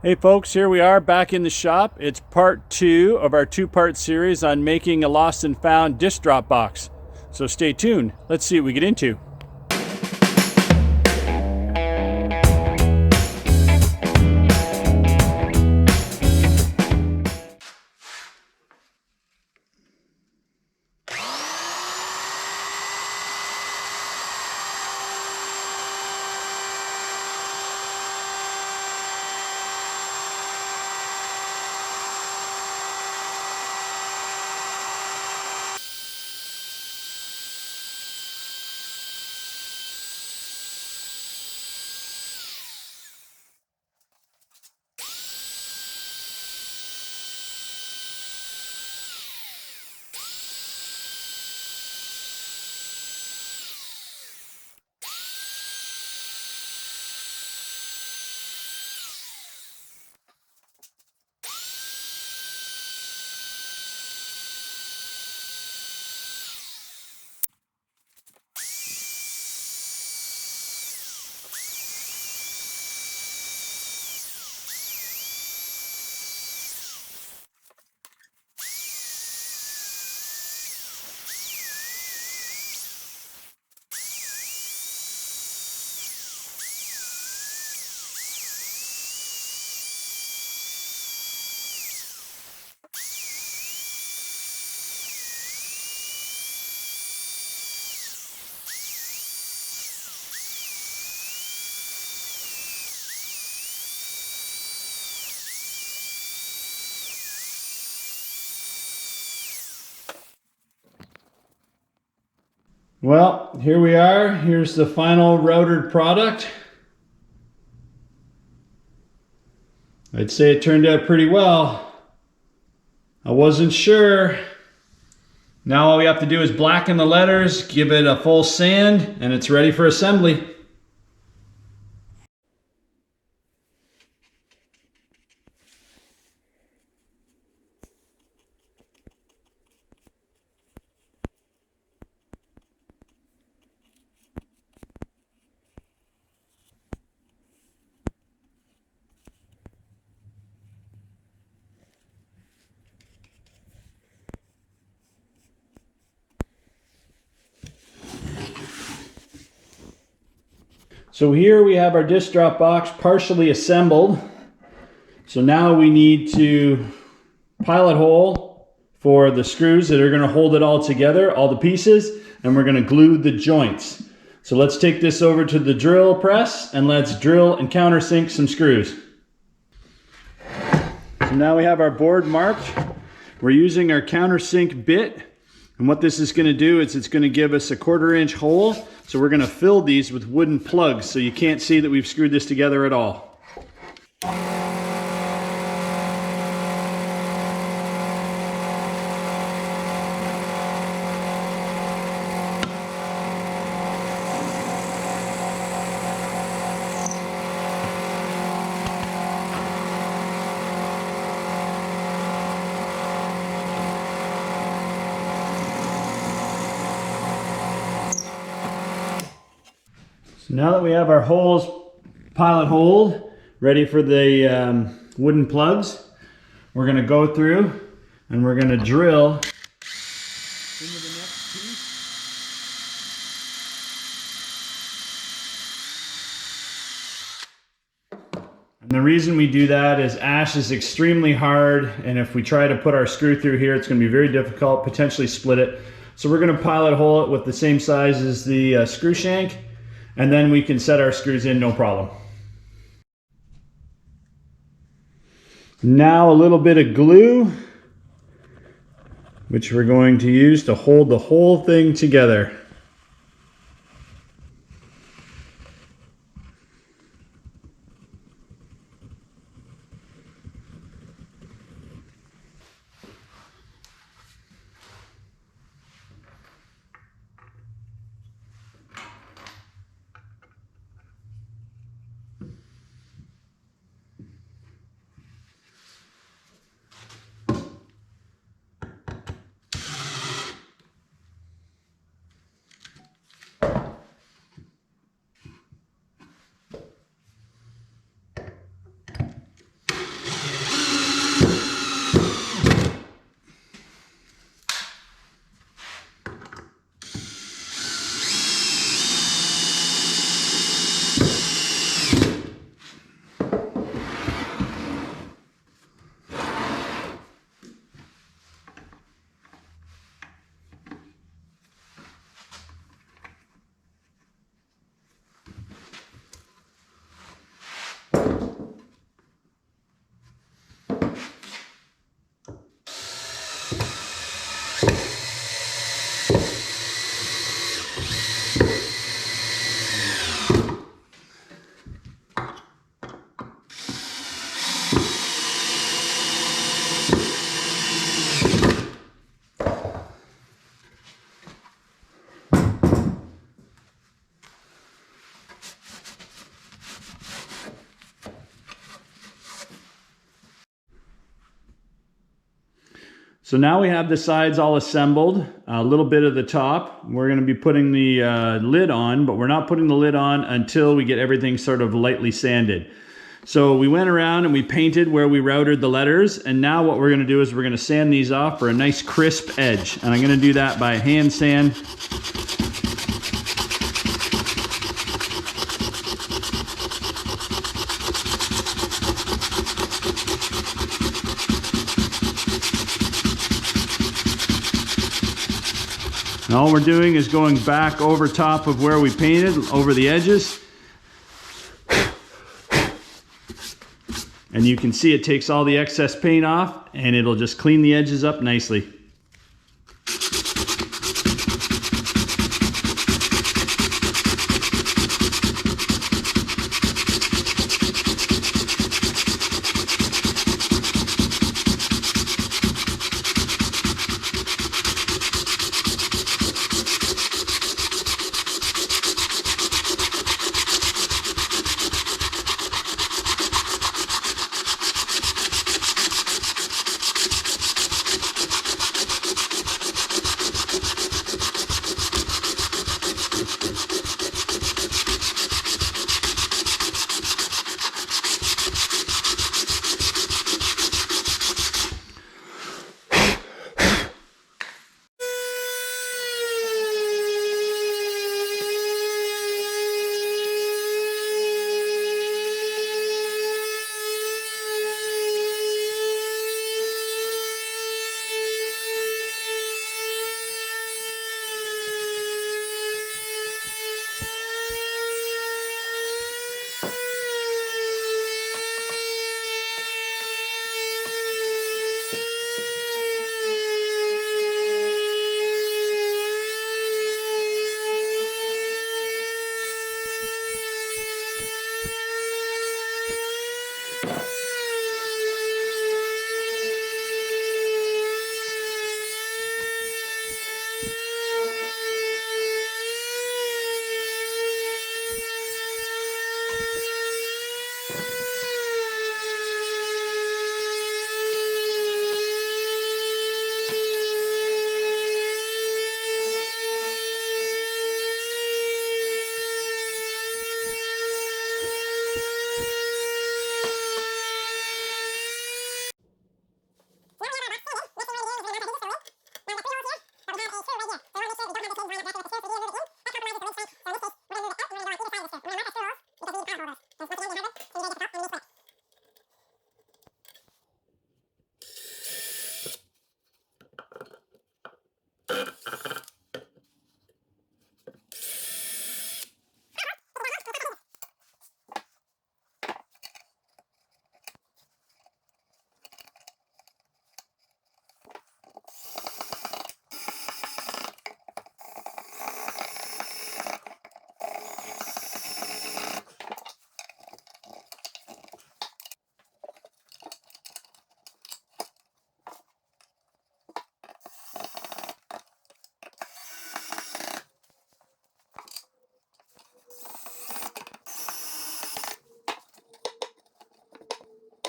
Hey folks, here we are back in the shop. It's part 2 of our 2-part series on making a lost and found disc drop box. So stay tuned. Let's see what we get into. Well, here we are. Here's the final routed product. I'd say it turned out pretty well. I wasn't sure. Now all we have to do is blacken the letters, give it a full sand, and it's ready for assembly. So here we have our disc drop box partially assembled. So now we need to pilot hole for the screws that are going to hold it all together, all the pieces, and we're going to glue the joints. So let's take this over to the drill press and let's drill and countersink some screws. So now we have our board marked. We're using our countersink bit, and what this is going to do is it's going to give us a 1/4 inch hole. So we're going to fill these with wooden plugs so you can't see that we've screwed this together at all. So now that we have our holes pilot holed, ready for the wooden plugs, we're going to go through and we're going to drill into the next piece. And the reason we do that is ash is extremely hard, and if we try to put our screw through here, it's going to be very difficult, potentially split it. So we're going to pilot hole it with the same size as the screw shank, and then we can set our screws in no problem. Now a little bit of glue, which we're going to use to hold the whole thing together. So now we have the sides all assembled, a little bit of the top. We're going to be putting the lid on, but we're not putting the lid on until we get everything sort of lightly sanded. So we went around and we painted where we routed the letters, and now what we're going to do is we're going to sand these off for a nice crisp edge. And I'm going to do that by hand sand. And all we're doing is going back over top of where we painted, over the edges. And you can see it takes all the excess paint off, and it'll just clean the edges up nicely.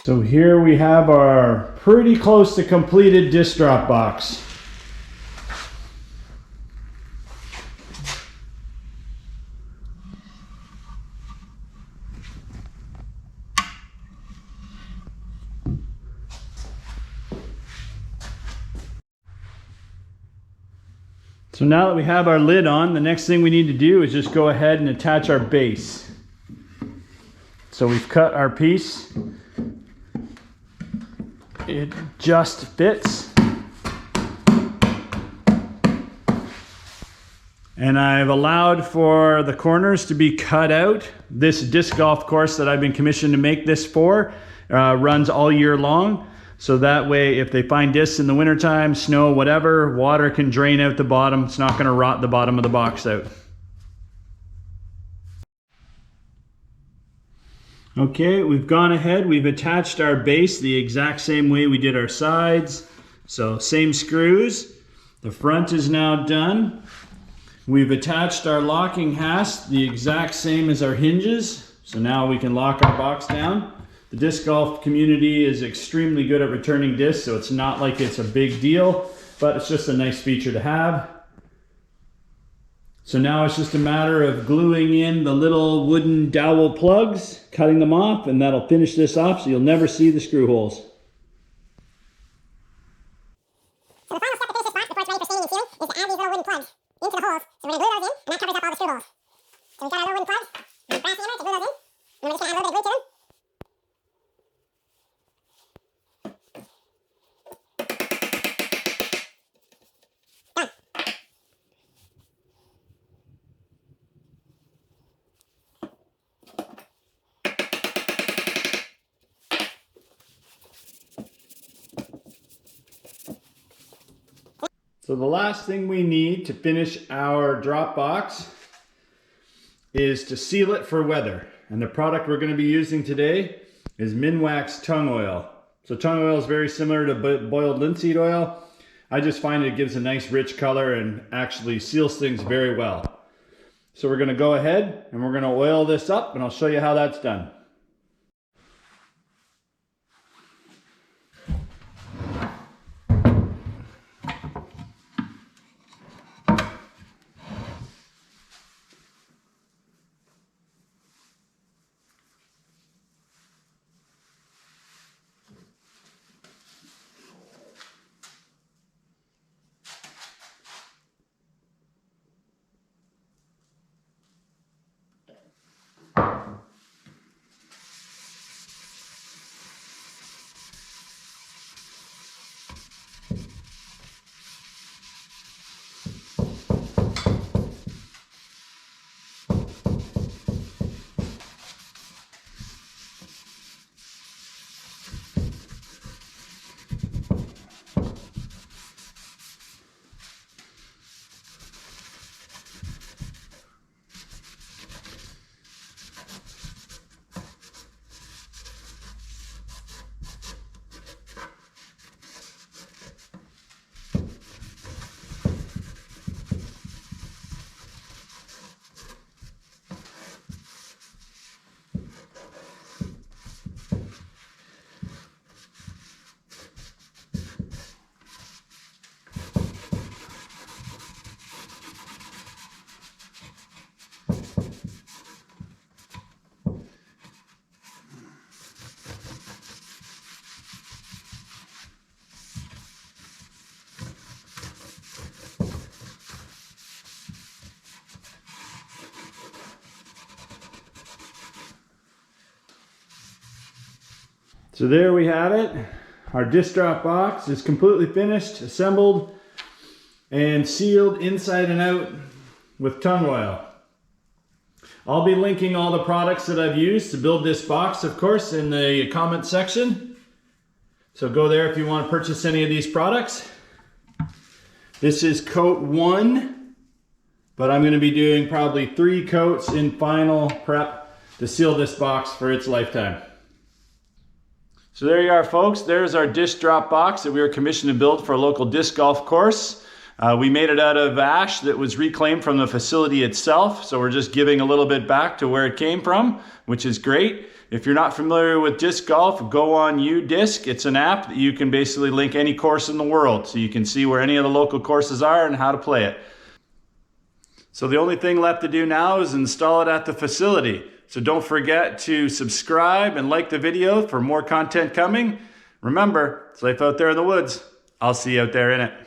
So here we have our pretty close to completed disc drop box. So now that we have our lid on, the next thing we need to do is just go ahead and attach our base. So we've cut our piece. It just fits. And I've allowed for the corners to be cut out. This disc golf course that I've been commissioned to make this for runs all year long. So that way, if they find discs in the wintertime, snow, whatever, water can drain out the bottom. It's not going to rot the bottom of the box out. Okay, we've gone ahead, we've attached our base the exact same way we did our sides. So same screws. The front is now done. We've attached our locking hasp the exact same as our hinges. So now we can lock our box down. The The disc golf community is extremely good at returning discs, so it's not like it's a big deal, but it's just a nice feature to have. So now it's just a matter of gluing in the little wooden dowel plugs, cutting them off, and that'll finish this off so you'll never see the screw holes. So the final step to finish this box before it's ready for staining and sealing is to add these little wooden plugs into the holes. So we're going to glue those in, and that covers up all the screw holes. So we've got our little wooden plugs, and a brass hammer to glue those in, and we're just going to add a little bit of glue to them. Done. So the last thing we need to finish our drop box is to seal it for weather. And the product we're going to be using today is Minwax tongue oil. So tongue oil is very similar to boiled linseed oil. I just find it gives a nice rich color and actually seals things very well. So we're going to go ahead and we're going to oil this up, and I'll show you how that's done. So there we have it. Our disc drop box is completely finished, assembled, and sealed inside and out with tongue oil. I'll be linking all the products that I've used to build this box, of course, in the comment section. So go there if you want to purchase any of these products. This is coat 1, but I'm going to be doing probably 3 coats in final prep to seal this box for its lifetime. So there you are, folks. There's our disc drop box that we were commissioned to build for a local disc golf course. We made it out of ash that was reclaimed from the facility itself, so we're just giving a little bit back to where it came from, which is great. If you're not familiar with disc golf, go on UDisc. It's an app that you can basically link any course in the world, so you can see where any of the local courses are and how to play it. So the only thing left to do now is install it at the facility. So don't forget to subscribe and like the video for more content coming. Remember, it's life out there in the woods. I'll see you out there in it.